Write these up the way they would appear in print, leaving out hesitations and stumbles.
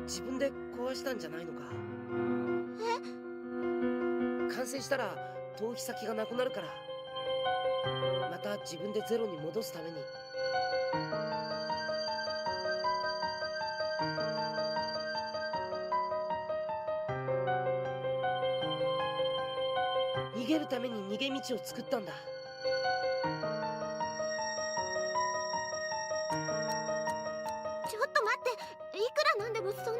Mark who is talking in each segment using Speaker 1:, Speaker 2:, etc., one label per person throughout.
Speaker 1: 自分で壊したんじゃないのか。完成したら逃避先がなくなるから、また自分でゼロに戻すために。逃げるために逃げ道を作ったんだ。
Speaker 2: ちょっと待って、いくらなんでもそんな。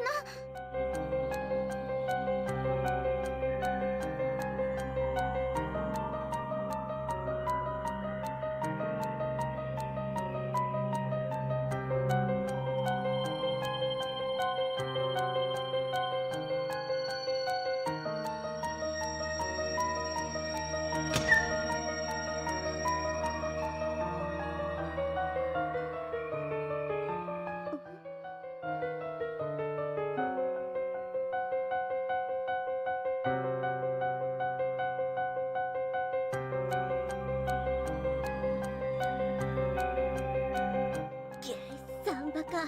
Speaker 2: サンバか。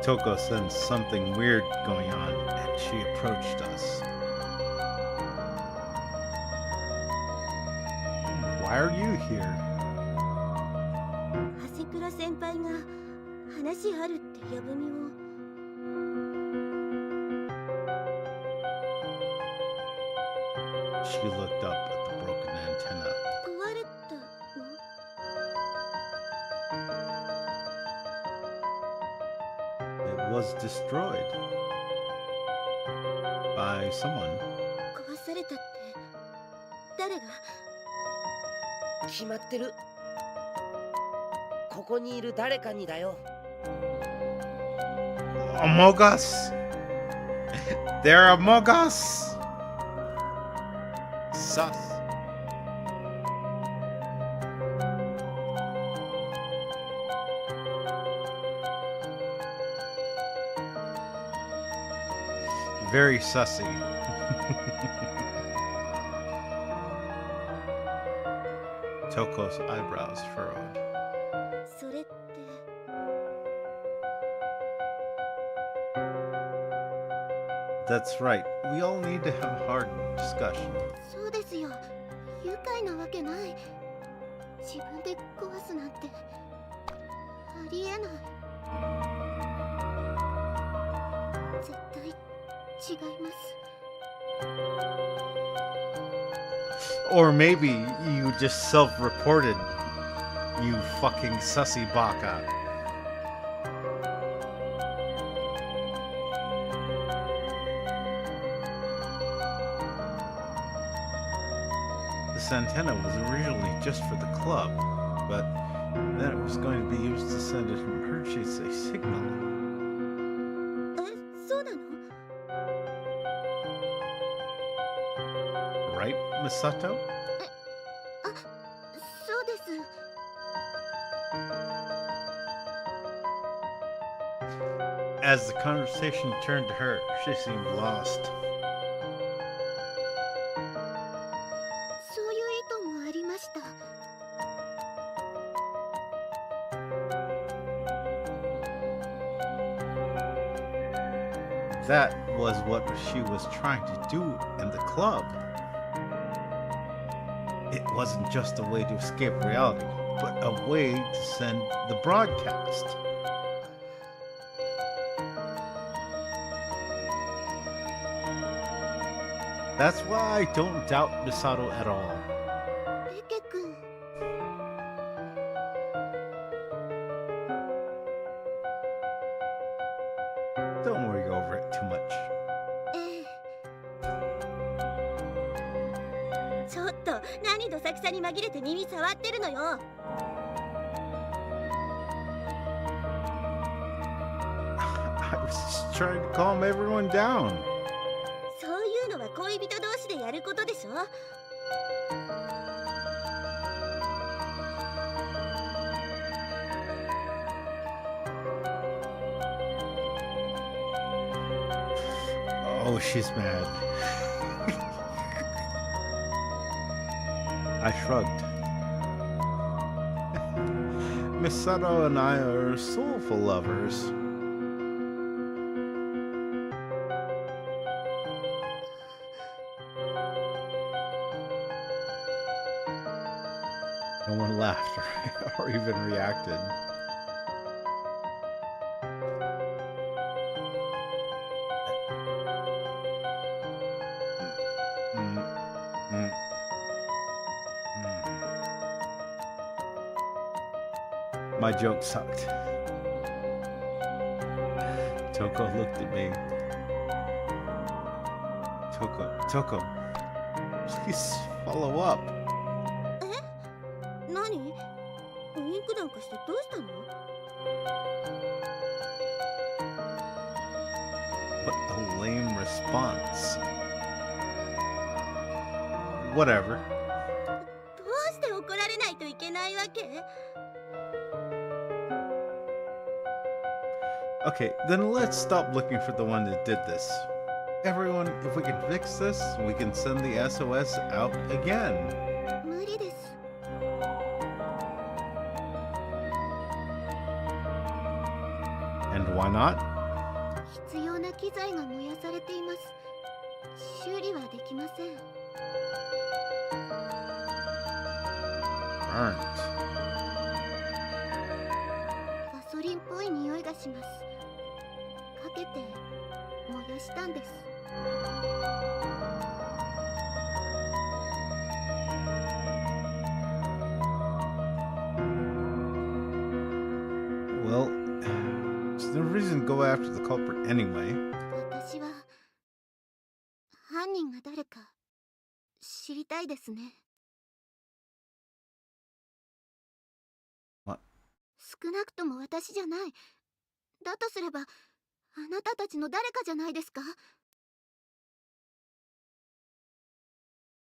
Speaker 3: Toko sensed something weird going on, and she approached us. Why are you here?
Speaker 2: 橋倉先輩が話あるって呼ぶみを。
Speaker 3: She looked up at the broken antenna.
Speaker 2: 壊れたの？It
Speaker 3: was destroyed by someone.
Speaker 2: 壊されたって誰が？
Speaker 1: 決まってる。ここにいる誰かにだよ。
Speaker 3: Among us! They're among us! Sus. Very sussy. Toko's eyebrows furrowed.
Speaker 2: それって。
Speaker 3: That's right. We all need to have a hard discussion.
Speaker 2: そうですよ。愉快なわけない。自分で壊すなんてありえない。絶対違います。
Speaker 3: Or maybe you just self-reported, you fucking sussy baka. This antenna was originally just for the club, but then it was going to be used to send an emergency signal.
Speaker 2: え、そうなの？
Speaker 3: Right, Misato?
Speaker 2: あ、そうです。
Speaker 3: As the conversation turned to her, she seemed lost.
Speaker 2: そういう意図もありました。
Speaker 3: That was what she was trying to do in the club. It wasn't just a way to escape reality, but a way to send the broadcast. That's why I don't doubt Misato at all.
Speaker 2: ペケ君。
Speaker 3: Don't worry over it too much.
Speaker 2: ええ。ちょっと何どさくさに紛れて耳触ってるのよ。
Speaker 3: I was just trying to calm everyone down.
Speaker 2: そういうのは恋人同士でやることでしょ。
Speaker 3: It Oh, she's mad. I shrugged. Misato and I are soulful lovers. No one laughed or even reacted. My joke sucked. Toko looked at me. Toko, please follow up.
Speaker 2: 何？ウインクなんかしてどうしたの？
Speaker 3: What a lame response. Whatever.
Speaker 2: どうして怒られないといけないわけ？
Speaker 3: Okay, then let's stop looking for the one that did this. Everyone, if we can fix this, we can send the SOS out again.
Speaker 2: 無理です。
Speaker 3: And why not?
Speaker 2: 必要な機材が燃やされています。修理はできません。
Speaker 3: Burnt.
Speaker 2: ガソリンっぽい匂いがします。かけて燃やしたんです。
Speaker 3: Well, there's no reason to go after the culprit anyway.
Speaker 2: 私は犯人が誰か知りたいですね。
Speaker 3: What?
Speaker 2: 少なくとも私じゃない。だとすればあなたたちの誰かじゃないですか。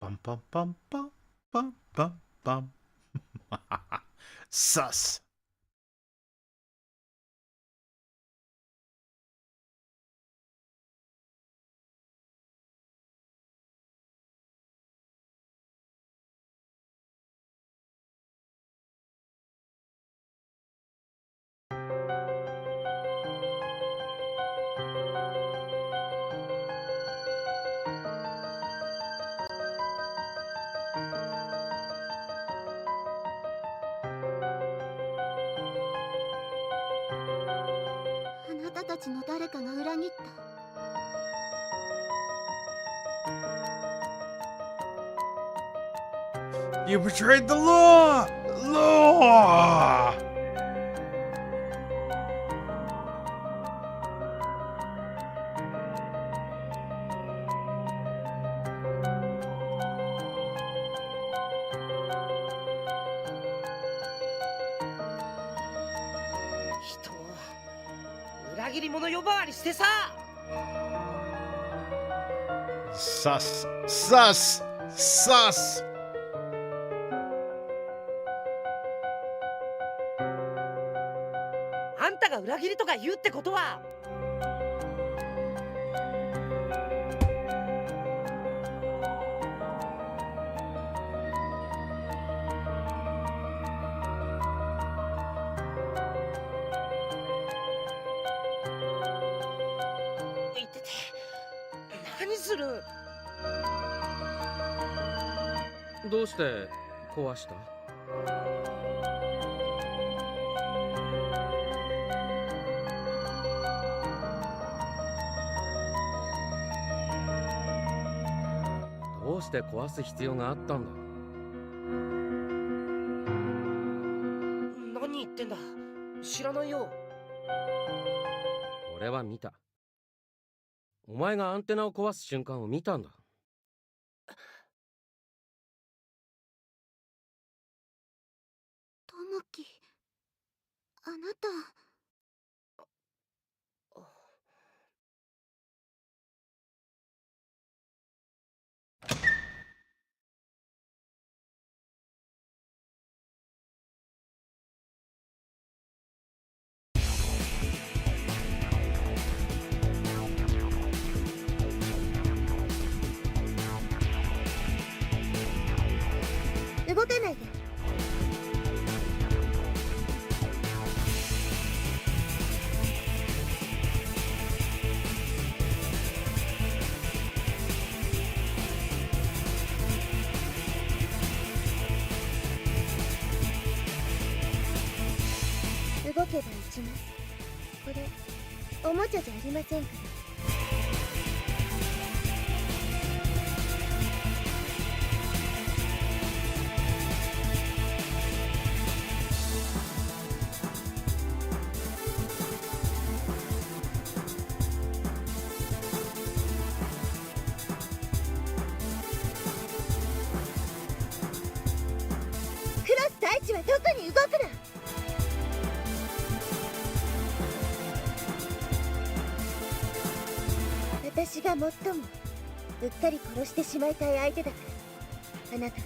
Speaker 3: Bum bum bum bum bum bum bum. Sus.
Speaker 2: あなたたちの誰かが裏切った。
Speaker 3: You betrayed the law! Law! Sus. Sus. Sus.
Speaker 1: あんたが裏切りとか言うってことは。言ってて何する？
Speaker 4: どうして壊した？どうして壊す必要があったんだ？
Speaker 1: 何言ってんだ？知らないよ。
Speaker 4: 俺は見た。お前がアンテナを壊す瞬間を見たんだ。
Speaker 2: ともき、あなた。
Speaker 3: 「
Speaker 2: 動けば打ちます。これおもちゃじゃありませんから。クロス大地は特に動くな。私が最もうっかり殺してしまいたい相手だから、あなた。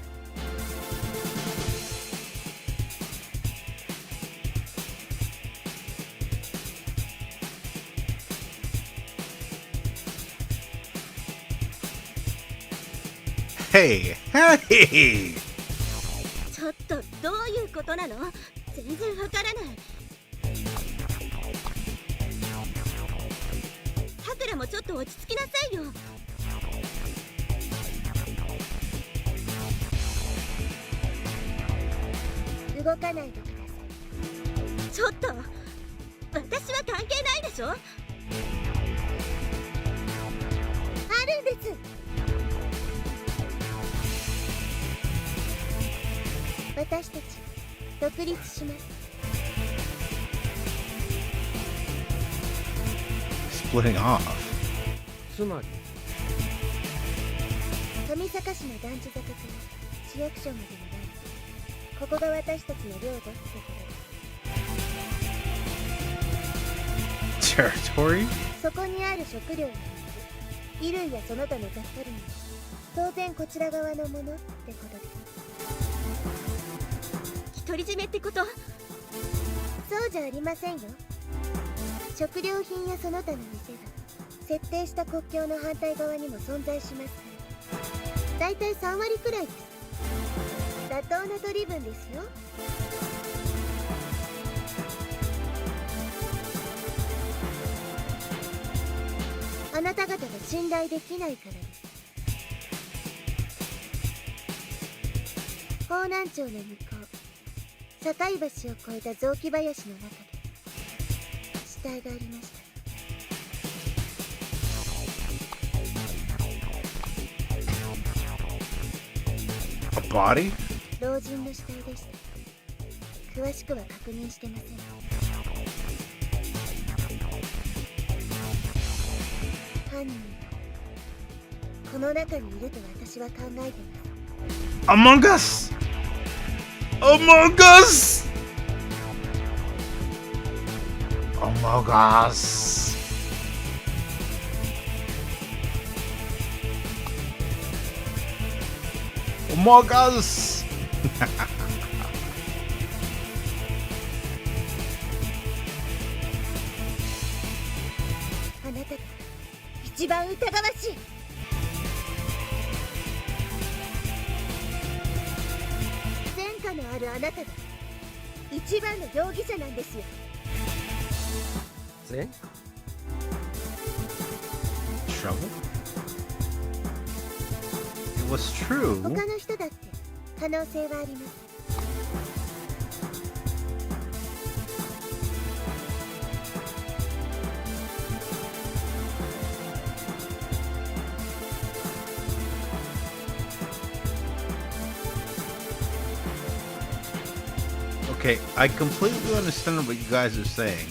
Speaker 3: Hey, hey!
Speaker 2: ちょっとどういうことなの？全然わからない。さくらもちょっと落ち着きなさいよ。動かないでください。ちょっと私は関係ないでしょ。あるんです。私たち独立します。
Speaker 3: Splitting off.
Speaker 4: つまり
Speaker 2: 上坂市の団地坂から市役所までのライン、ここが私たちの領土ってことで
Speaker 3: Territory?
Speaker 2: す。そこにある食料や水、衣類やその他の雑貨類も当然こちら側のものってことです。独り占めってこと？そうじゃありませんよ。食料品やその他の店が設定した国境の反対側にも存在しますから、だいたい3割くらいです。妥当な取り分ですよ。あなた方が信頼できないからです。方南町の向こう、境橋を越えた雑木林の中で死体がありました。
Speaker 3: A body?
Speaker 2: 老人の死体でした。詳しくは確認してません。犯人はこの中にいると私は考えています。
Speaker 3: Among Us! Among Us! Among Us! Among Us!
Speaker 2: あなたが一番疑わしい。前科のあるあなたが一番の容疑者なんですよ。
Speaker 4: 前
Speaker 3: Trouble? It was true.
Speaker 2: 他の人だって可能性はあります。
Speaker 3: Okay, I completely understand what you guys are saying,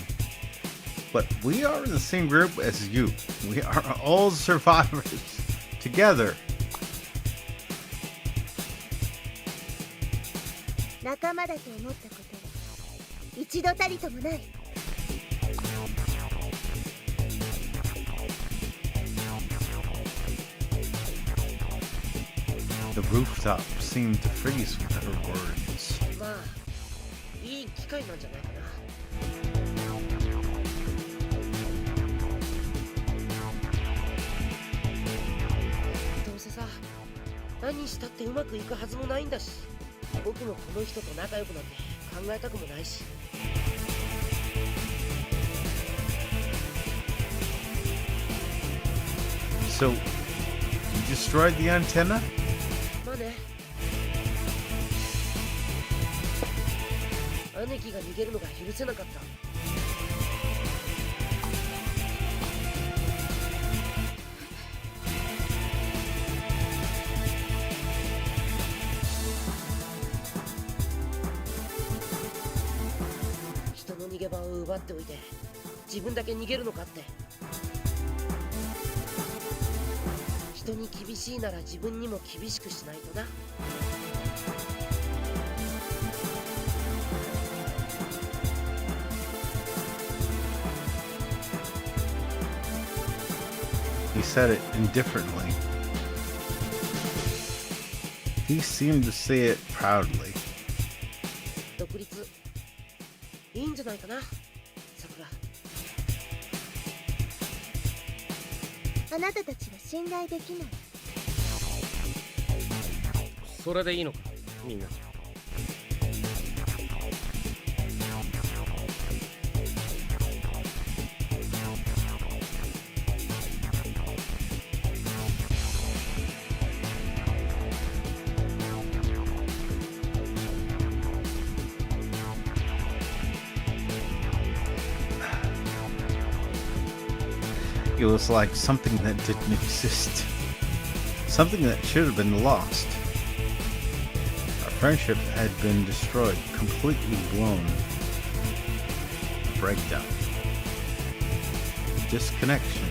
Speaker 3: but we are in the same group as you. We are all survivors together.
Speaker 2: 仲間だと思ったことは一度たりともない。
Speaker 3: The rooftop seemed to freeze with her words.
Speaker 1: まあいい機会なんじゃないかな。どうせさ、何したってうまくいくはずもないんだし、僕もこの人と仲良くなんて考えたくもないし。
Speaker 3: So, you destroyed the antenna?
Speaker 1: まあね。兄貴兄貴が逃げるのが許せなかった。人の逃げ場を奪っておいて自分だけ逃げるのかって。人に厳しいなら自分にも厳しくしないとな。
Speaker 3: He said it indifferently. He seemed to say it proudly.
Speaker 1: 独立いいんじゃないかな、さくら。
Speaker 2: あなたたちは信頼できない。
Speaker 4: それでいいのか、みんな。
Speaker 3: It was like something that didn't exist. Something that should have been lost. Our friendship had been destroyed, completely blown. A breakdown. Disconnection.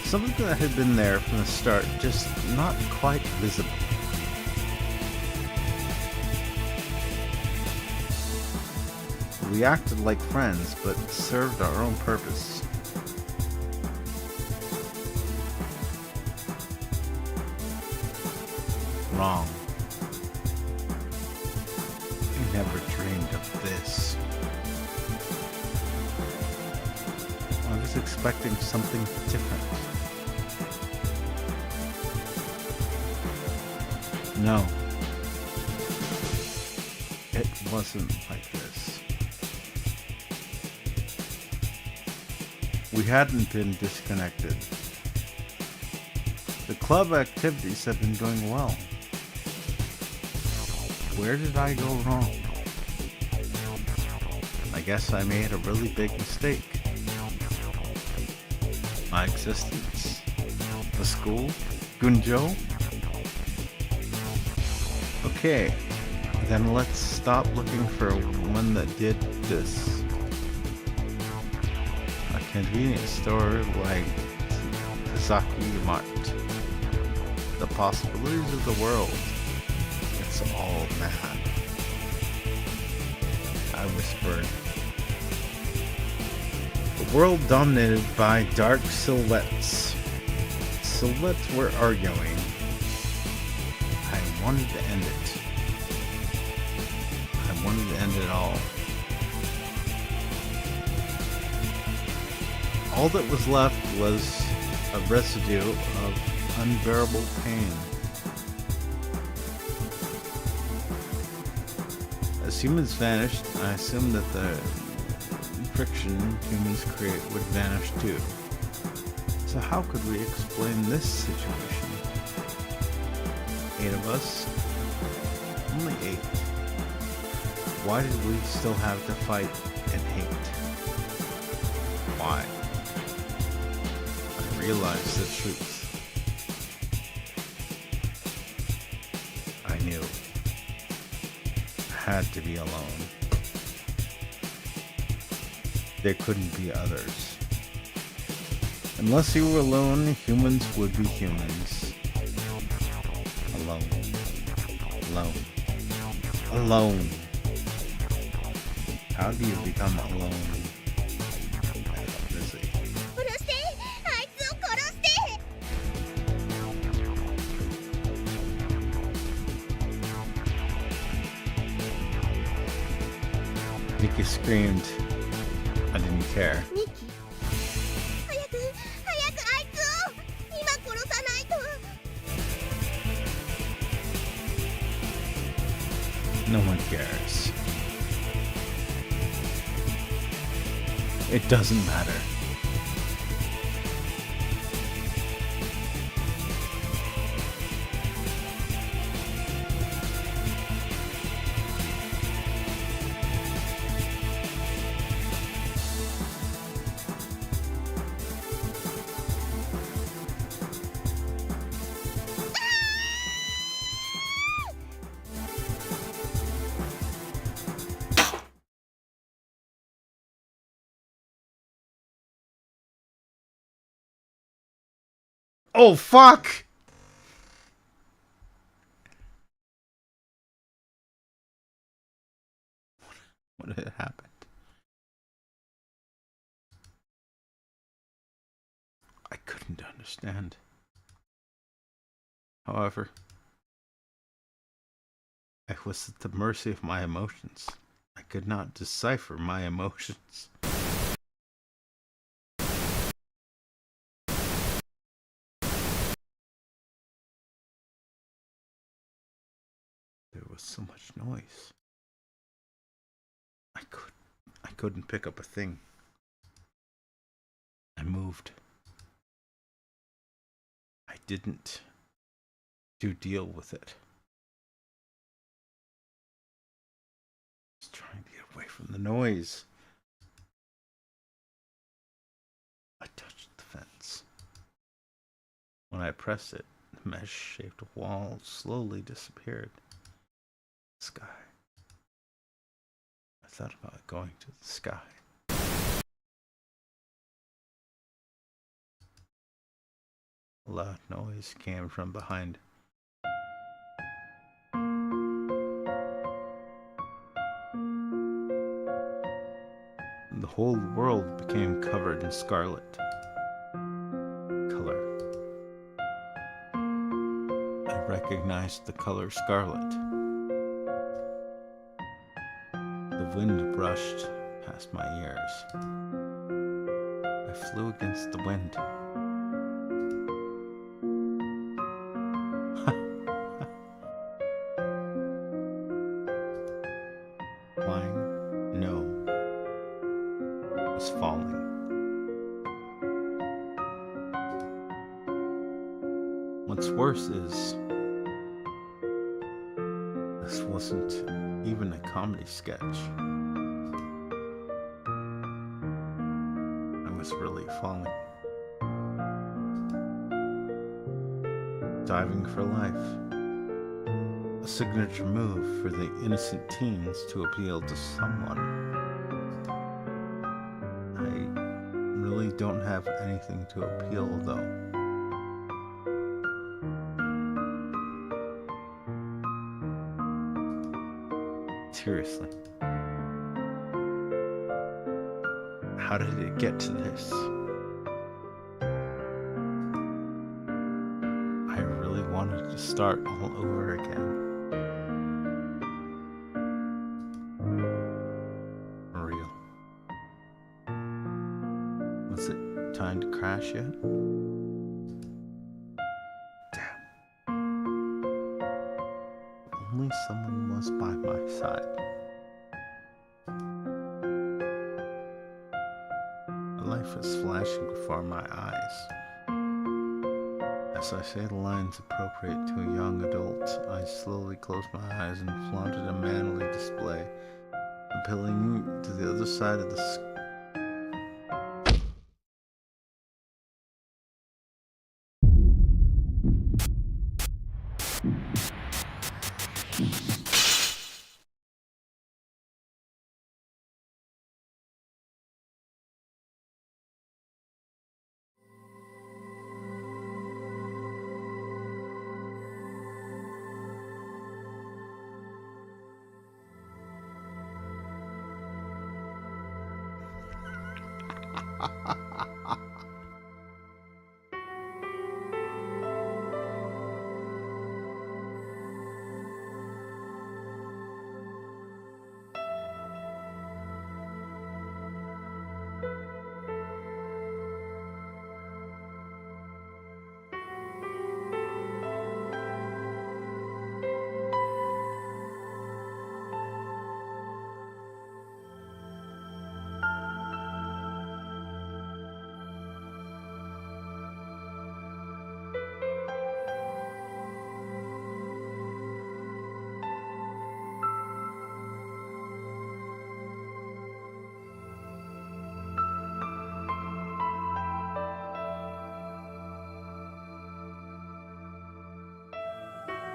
Speaker 3: Something that had been there from the start, just not quite visible. We acted like friends, but served our own purpose. Wrong. I never dreamed of this. I was expecting something different. No. It wasn't like this. We hadn't been disconnected. The club activities have been going well. Where did I go wrong? I guess I made a really big mistake. My existence? The school? Gunjo? Okay, then let's stop looking for one that did this. A convenience store like Sasaki Mart. The possibilities of the world. It's all mad. I whispered. The world dominated by dark silhouettes. Silhouettes were arguing. I wanted to end it. I wanted to end it all. All that was left was a residue of unbearable pain. As humans vanished, I assumed that the friction humans create would vanish too. So how could we explain this situation? 8 of us? Only 8. Why did we still have to fight and hate? Why? I realized the truth. I knew. I had to be alone. There couldn't be others. Unless you were alone, humans would be humans. Alone. Alone. Alone. How do you become alone? I felt busy.
Speaker 2: 殺して、あいつを殺して。
Speaker 3: Nikki screamed. I didn't care.
Speaker 2: ミキ、早くあいつを今殺さないと。
Speaker 3: No one cares. It doesn't matter. Oh, fuck! What had happened? I couldn't understand. However, I was at the mercy of my emotions. I could not decipher my emotions. There was so much noise. I couldn't pick up a thing. I moved. I didn't deal with it. I was trying to get away from the noise. I touched the fence. When I pressed it, the mesh-shaped wall slowly disappeared. The sky. I thought about going to the sky. A loud noise came from behind. The whole world became covered in scarlet color. I recognized the color scarlet. The wind brushed past my ears. I flew against the wind. Flying? No. Was falling. What's worse is, this wasn't even a comedy sketch. I was really falling. Diving for life. A signature move for the innocent teens to appeal to someone. I really don't have anything to appeal, though. Seriously. How did it get to this? I really wanted to start all over again. For real. Was it time to crash yet? Damn. Only someone was by my side. Life was flashing before my eyes. As I say the lines appropriate to a young adult, I slowly closed my eyes and flaunted a manly display, appealing to the other side of the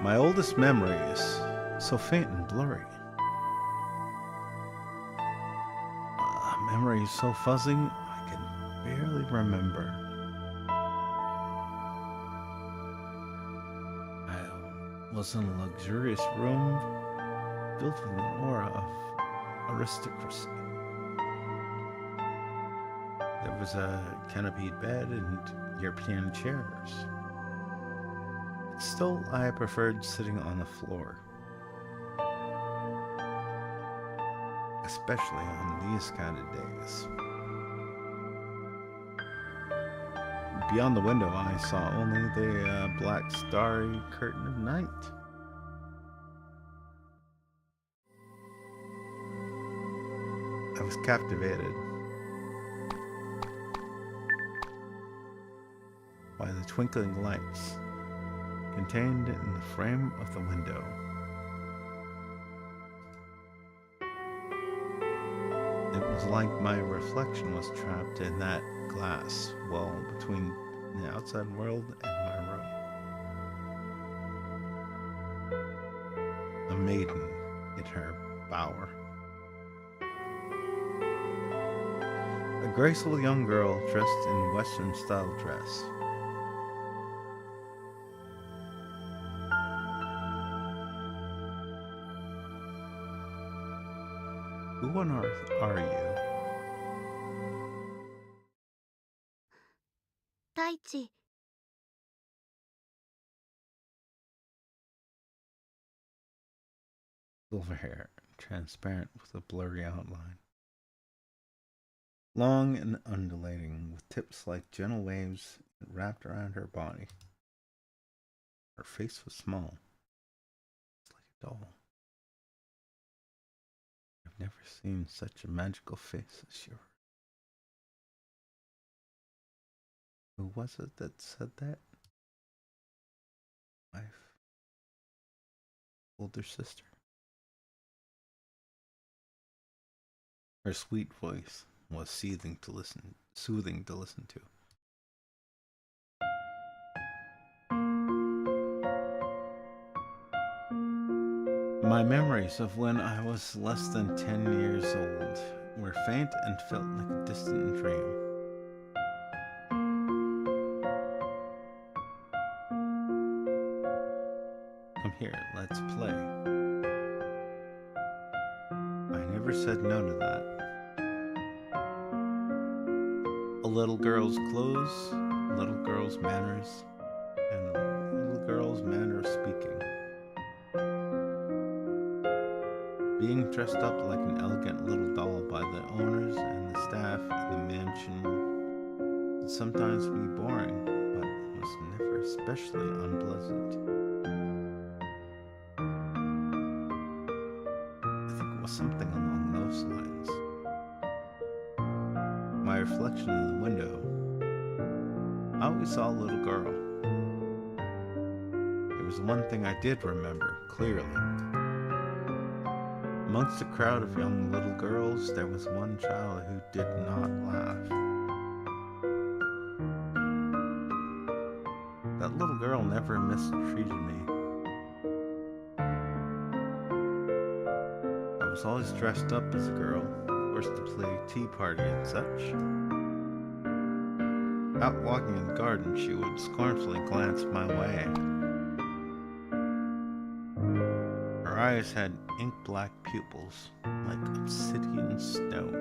Speaker 3: My oldest memory is so faint and blurry. Memory is so fuzzy, I can barely remember. was in a luxurious room filled with an aura of aristocracy. There was a canopied bed and European chairs. But still, I preferred sitting on the floor, especially on these kind of days. Beyond the window, I saw only the black starry curtain of night. I was captivated by the twinkling lights contained in the frame of the window. It was like my reflection was trapped in that glass wall between the outside world and my room. A maiden in her bower. A graceful young girl dressed in Western style dress. Who on earth are you?
Speaker 2: Taichi.
Speaker 3: Silver hair, transparent with a blurry outline. Long and undulating, with tips like gentle waves wrapped around her body. Her face was small. It's like a doll. I've never seen such a magical face as yours. Who was it that said that? Wife. Older sister. Her sweet voice was soothing to listen to. My memories of when I was less than 10 years old were faint and felt like a distant dream. Come here, let's play. I never said no to that. A little girl's clothes, a little girl's manners, and a little girl's manner of speaking. Being dressed up like an elegant little doll by the owners and the staff in the mansion could sometimes be boring, but was never especially unpleasant. I think it was something along those lines. My reflection in the window, I always saw a little girl. There was one thing I did remember clearly. Amongst a crowd of young little girls, there was one child who did not laugh. That little girl never mistreated me. I was always dressed up as a girl, forced to play tea party and such. Out walking in the garden, she would scornfully glance my way. Her eyes had ink-black pupils, like obsidian stone.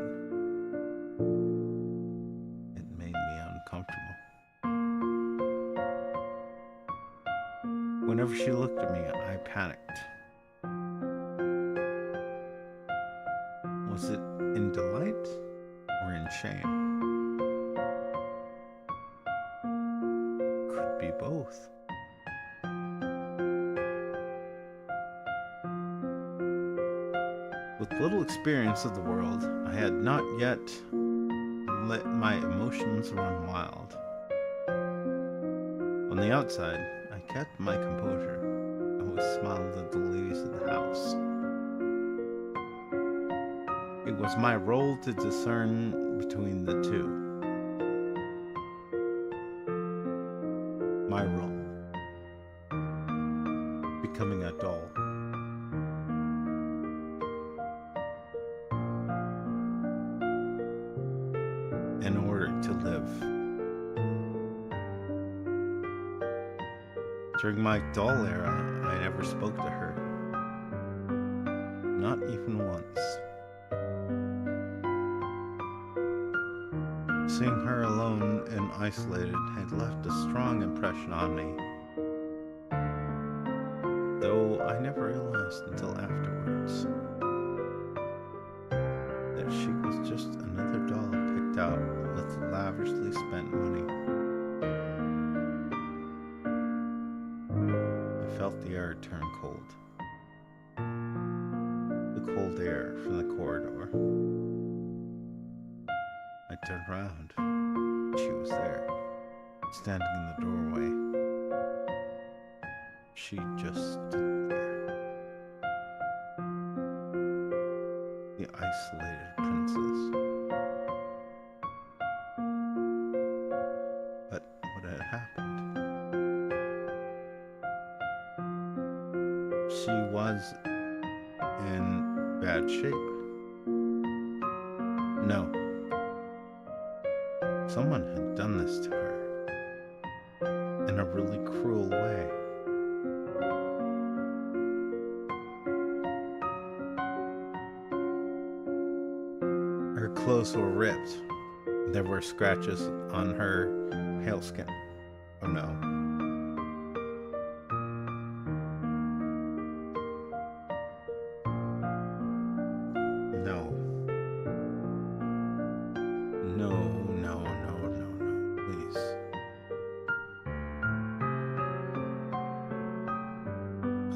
Speaker 3: It made me uncomfortable. Whenever she looked at me, I panicked. Was it in delight or in shame? Could be both. With little experience of the world, I had not yet let my emotions run wild. On the outside, I kept my composure. I always smiled at the ladies of the house. It was my role to discern between the two. My role. Becoming a doll. In order to live. During my doll era, I I never spoke to her. Not even once. Seeing her alone and isolated had left a strong impression on me, though I never realized until afterwards that she was just another doll picked out with lavishly spent money. I felt the air turn cold. The cold air from the corridor. I turned around. She was there, standing in the doorway. She just stood there. The isolated princess. But what had happened? She was in bad shape. No. Someone had done this to her in a really cruel way. Her clothes were ripped. There were scratches on her pale skin. Oh no. No. No, no, no, no, no, please.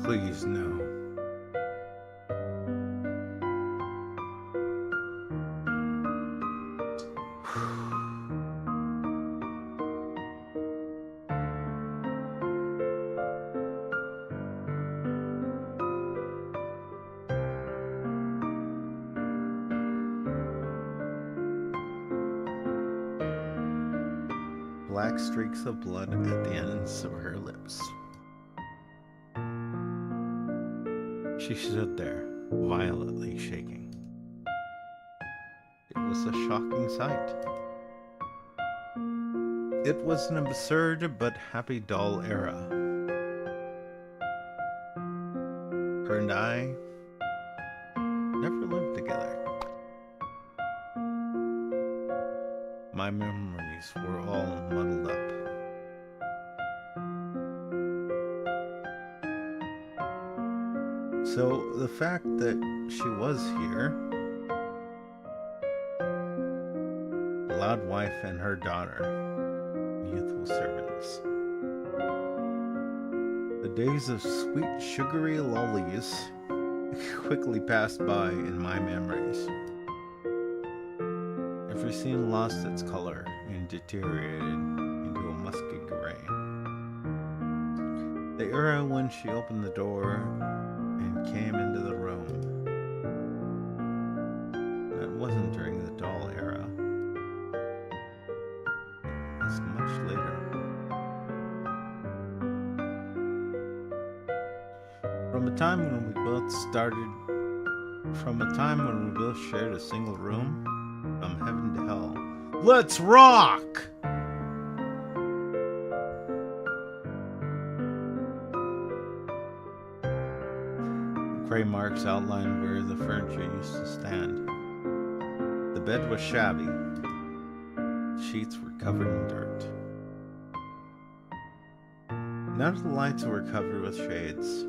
Speaker 3: Please, no. Black streaks of blood at the ends of her lips. She stood there, violently shaking. It was a shocking sight. It was an absurd but happy doll era. Her and I never lived together. My memories were all muddled up. So the fact that she was here, allowed wife and her daughter, youthful servants. The days of sweet sugary lollies quickly passed by in my memories. Every scene lost its color and deteriorated into a musky gray. The era when she opened the door and came into the room. That wasn't during the doll era. It was much later. From a time when we both shared a single room, from heaven to hell. Let's rock! Gray marks outlined where the furniture used to stand. The bed was shabby. Sheets were covered in dirt. None of the lights were covered with shades.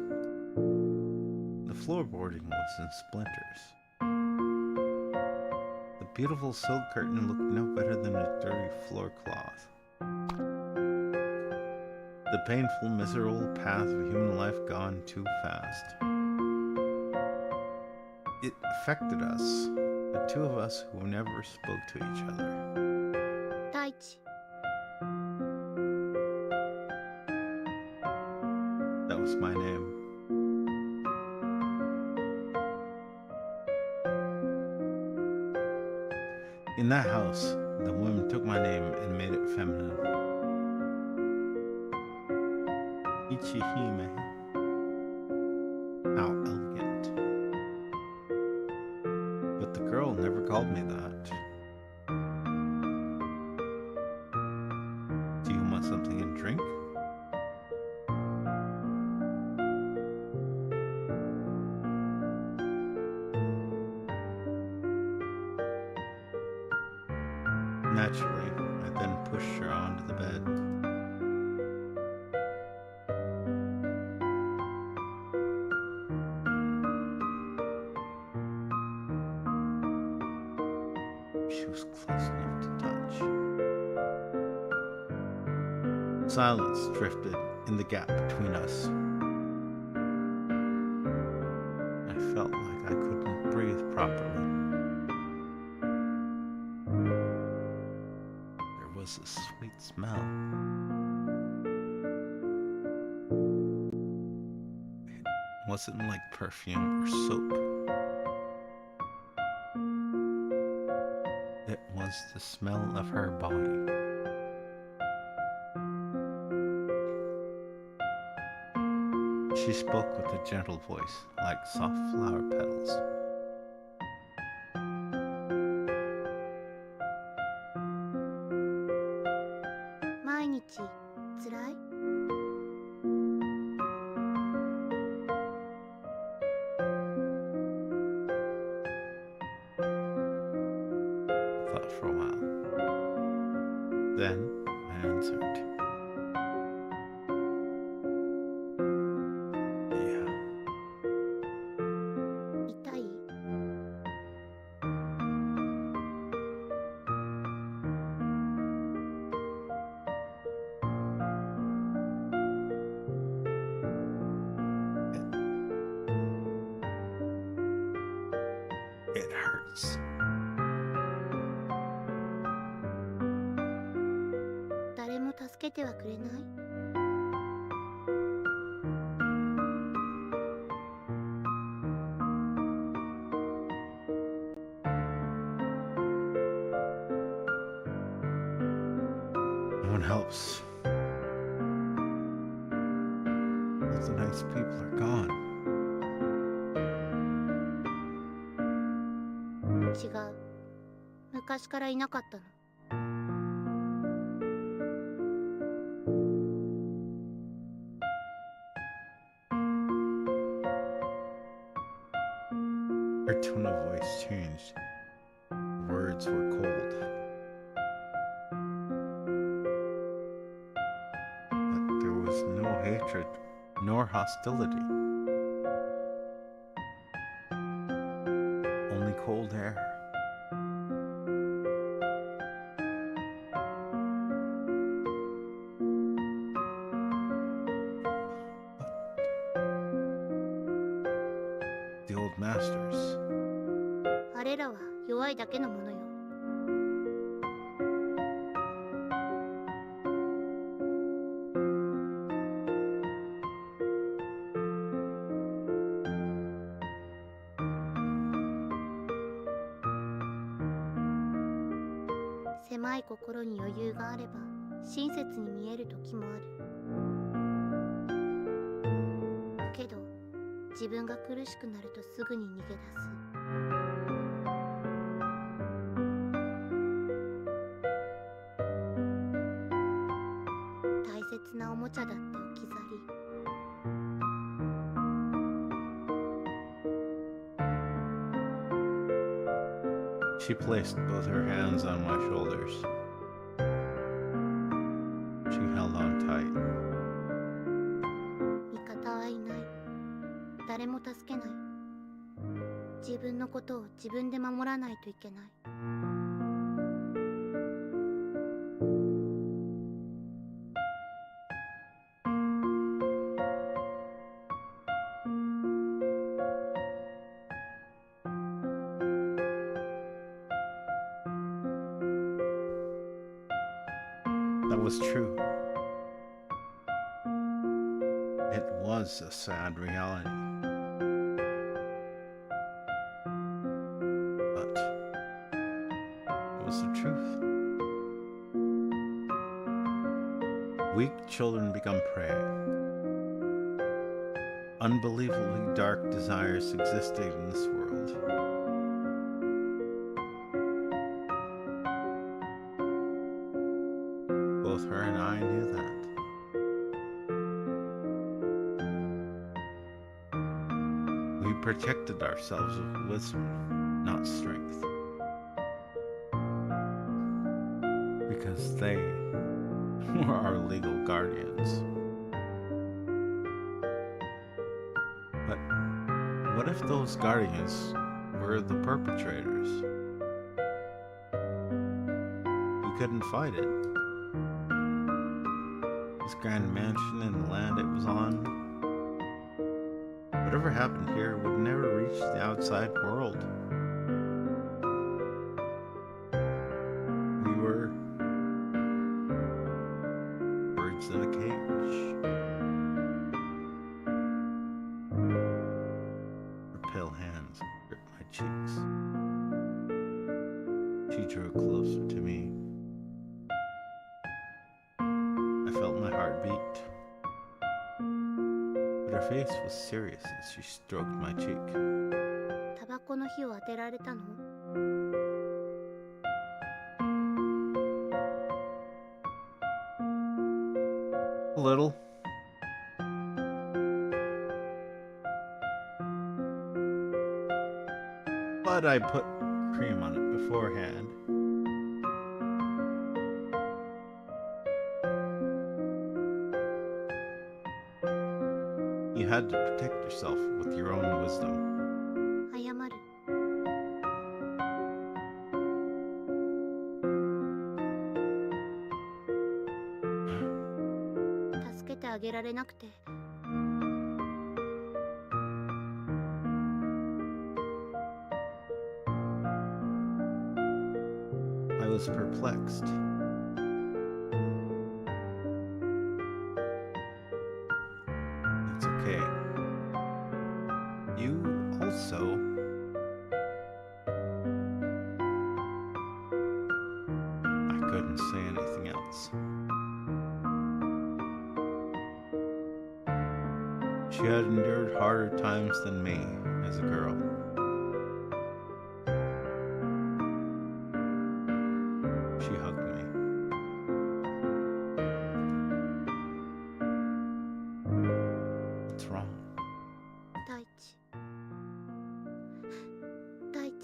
Speaker 3: The floorboarding was in splinters. The beautiful silk curtain looked no better than a dirty floor cloth. The painful, miserable path of human life gone too fast. It affected us, the two of us who never spoke to each other.
Speaker 2: Taichi.
Speaker 3: That was my name. In that house, the women took my name and made it feminine. Ichihime. How elegant. But the girl never called me that. Do you want something to drink? Naturally, I then pushed her onto the bed. She was close enough to touch. Silence drifted in the gap between us. I felt like I couldn't breathe properly. There was a sweet smell. It wasn't like perfume or soap. It was the smell of her body. She spoke with a gentle voice, like soft flower petals. Thought for a while. Then I answered. Yeah. It hurts.
Speaker 2: 誰も助けてはくれない？
Speaker 3: No one helps. All the nice people are gone.
Speaker 2: 違う。昔からいなかったの。
Speaker 3: Her tone of voice changed. Words were cold. But there was no hatred nor hostility. Only cold air. The old masters.
Speaker 2: あれらは弱いだけのものよ。 狭い心に余裕があれば親切に見える時もある。けど自分が苦しくなるとすぐに逃げ出す。 大切なおもちゃだって置き去り。
Speaker 3: She placed both her hands on my shoulders. She held on tight.
Speaker 2: 味方はいない。誰も助けない。自分のことを自分で守らないといけない。
Speaker 3: That was true. It was a sad reality. But it was the truth. Weak children become prey. Unbelievably dark desires existed in this world. Both her and I knew that. We protected ourselves with wisdom, not strength. because they were our legal guardians. But what if those guardians were the perpetrators? We couldn't fight it. This grand mansion and the land it was on, whatever happened here would never reach the outside world. We were birds in a cage. Her pale hands gripped my cheeks. She drew closer to me. I felt my heart beat. But her face was serious as she stroked my cheek.
Speaker 2: タバコの火を当てられたの？
Speaker 3: A little. But I put cream on it beforehand. You had to protect yourself with your own wisdom.
Speaker 2: 謝る。助けてあげられなくて。
Speaker 3: I was perplexed. It's okay. You also I couldn't say anything else. She had endured harder times than me as a girl. She hugged me. What's wrong?
Speaker 2: 大地。大地。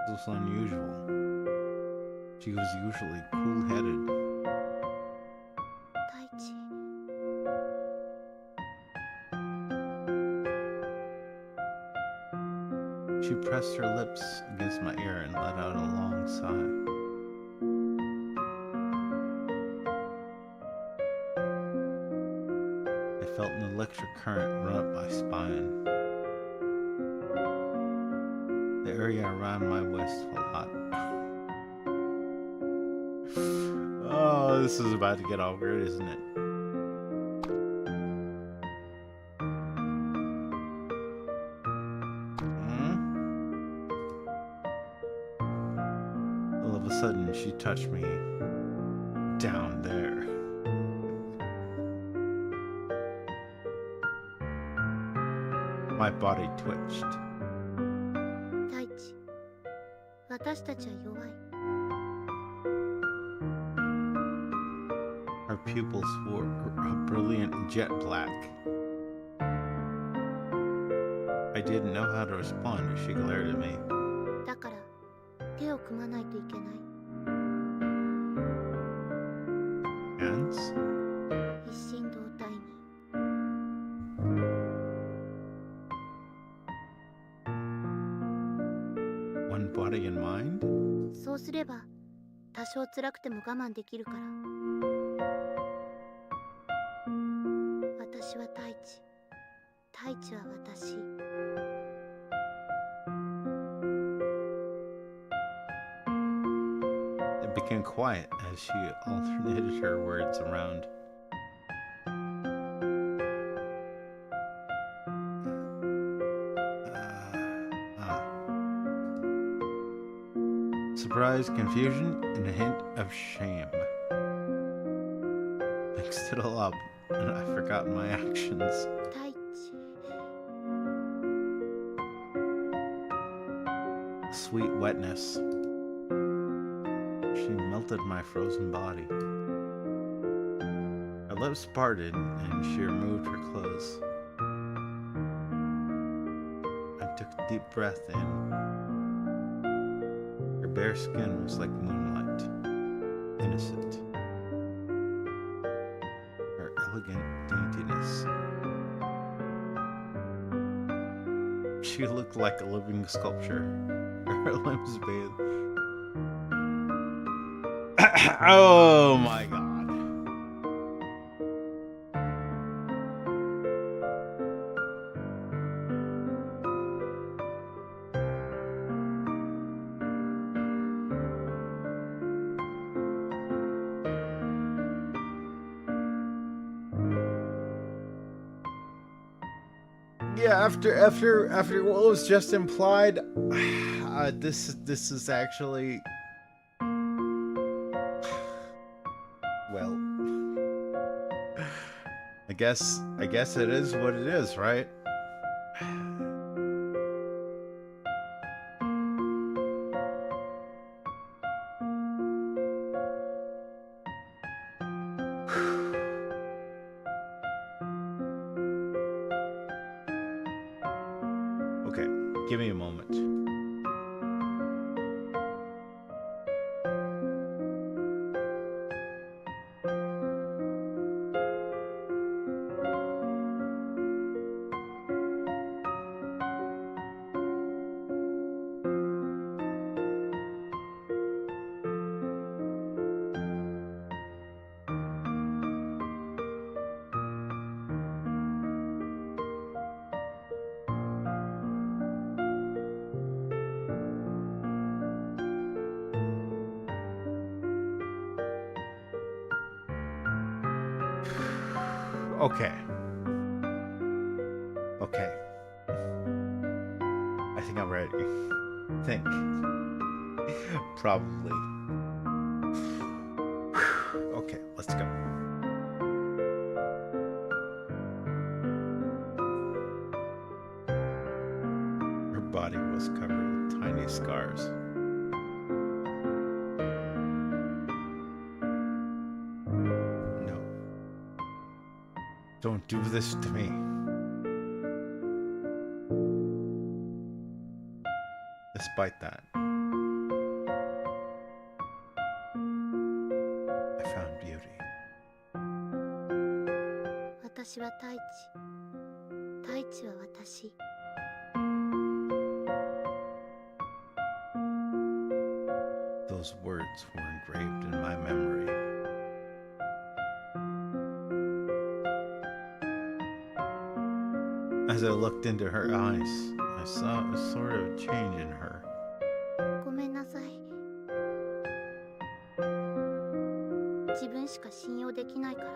Speaker 3: This was unusual. She was usually cool-headed.
Speaker 2: 大地。
Speaker 3: She pressed her lips against my ear and let out a long sigh. I felt an electric current run up my spine. The area around my waist felt hot. Oh, this is about to get awkward, isn't it? All of a sudden, she touched me down there. My body twitched.
Speaker 2: 大地。私たちは弱い。
Speaker 3: Her pupils were a brilliant jet black. I didn't know how to respond as she glared at me.
Speaker 2: だから手を組まないといけない。
Speaker 3: Hands?
Speaker 2: 一心同体に。
Speaker 3: One body and mind?
Speaker 2: そうすれば多少辛くても我慢できるから。私は大地。大地は私。
Speaker 3: It became quiet as she alternated her words around. Surprise, confusion, and a hint of shame. Mixed it all up, and I forgot my actions.
Speaker 2: 大地。
Speaker 3: Sweet wetness. She melted my frozen body. I Her lips parted and she removed her clothes. I took a deep breath in. Her bare skin was like moonlight, innocent. Her elegant daintiness. She looked like a living sculpture. Her limbs bathed. Oh my god. Yeah, after what was just implied, this is actually, well, I guess it is what it is, right? Okay, give me a moment. Okay. I think I'm ready. Think. Probably. Okay, let's go. Her body was covered with tiny scars. No. Don't do this to me. Despite that, I found beauty.
Speaker 2: 私は大地。大地は私。
Speaker 3: Those words were engraved in my memory. As I looked into her eyes, I saw a sort of change in her.
Speaker 2: ごめんなさい。自分しか信用できないから。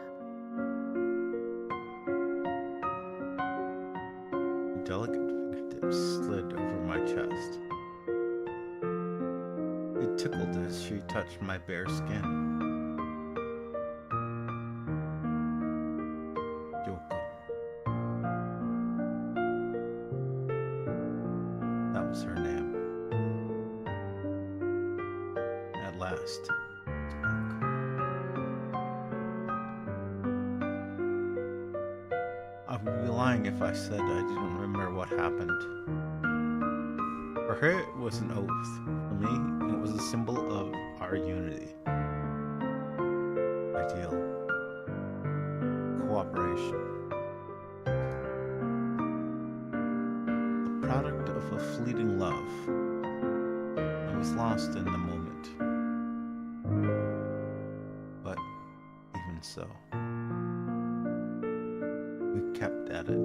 Speaker 3: Delicate fingertips slid over my chest. It tickled as she touched my bare skin. Yoko. That was her name. At last, spoke. I would be lying if I said I didn't remember what happened. For her, it was an oath. For me, it was a symbol of our unity. Ideal. Cooperation. The product of a fleeting love. I was lost in the moment. But even so, we kept at it.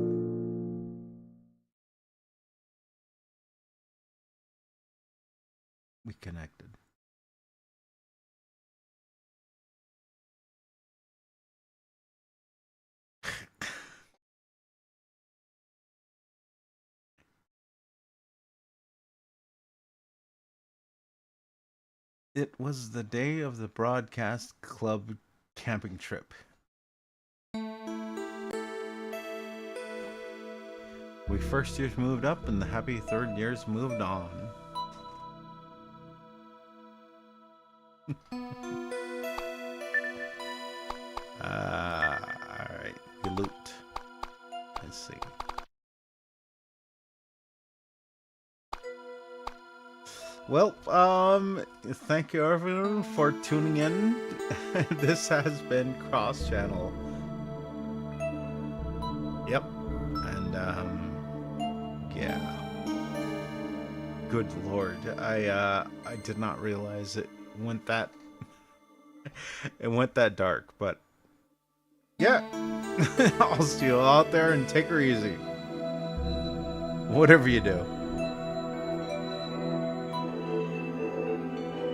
Speaker 3: We connected. It was the day of the broadcast club camping trip. We first years moved up and the happy third years moved on. Well, thank you everyone for tuning in. This has been Cross Channel. Yep. And, yeah. Good lord. I did not realize it went that... it went that dark, but... yeah. I'll see you out there and take her easy. Whatever you do.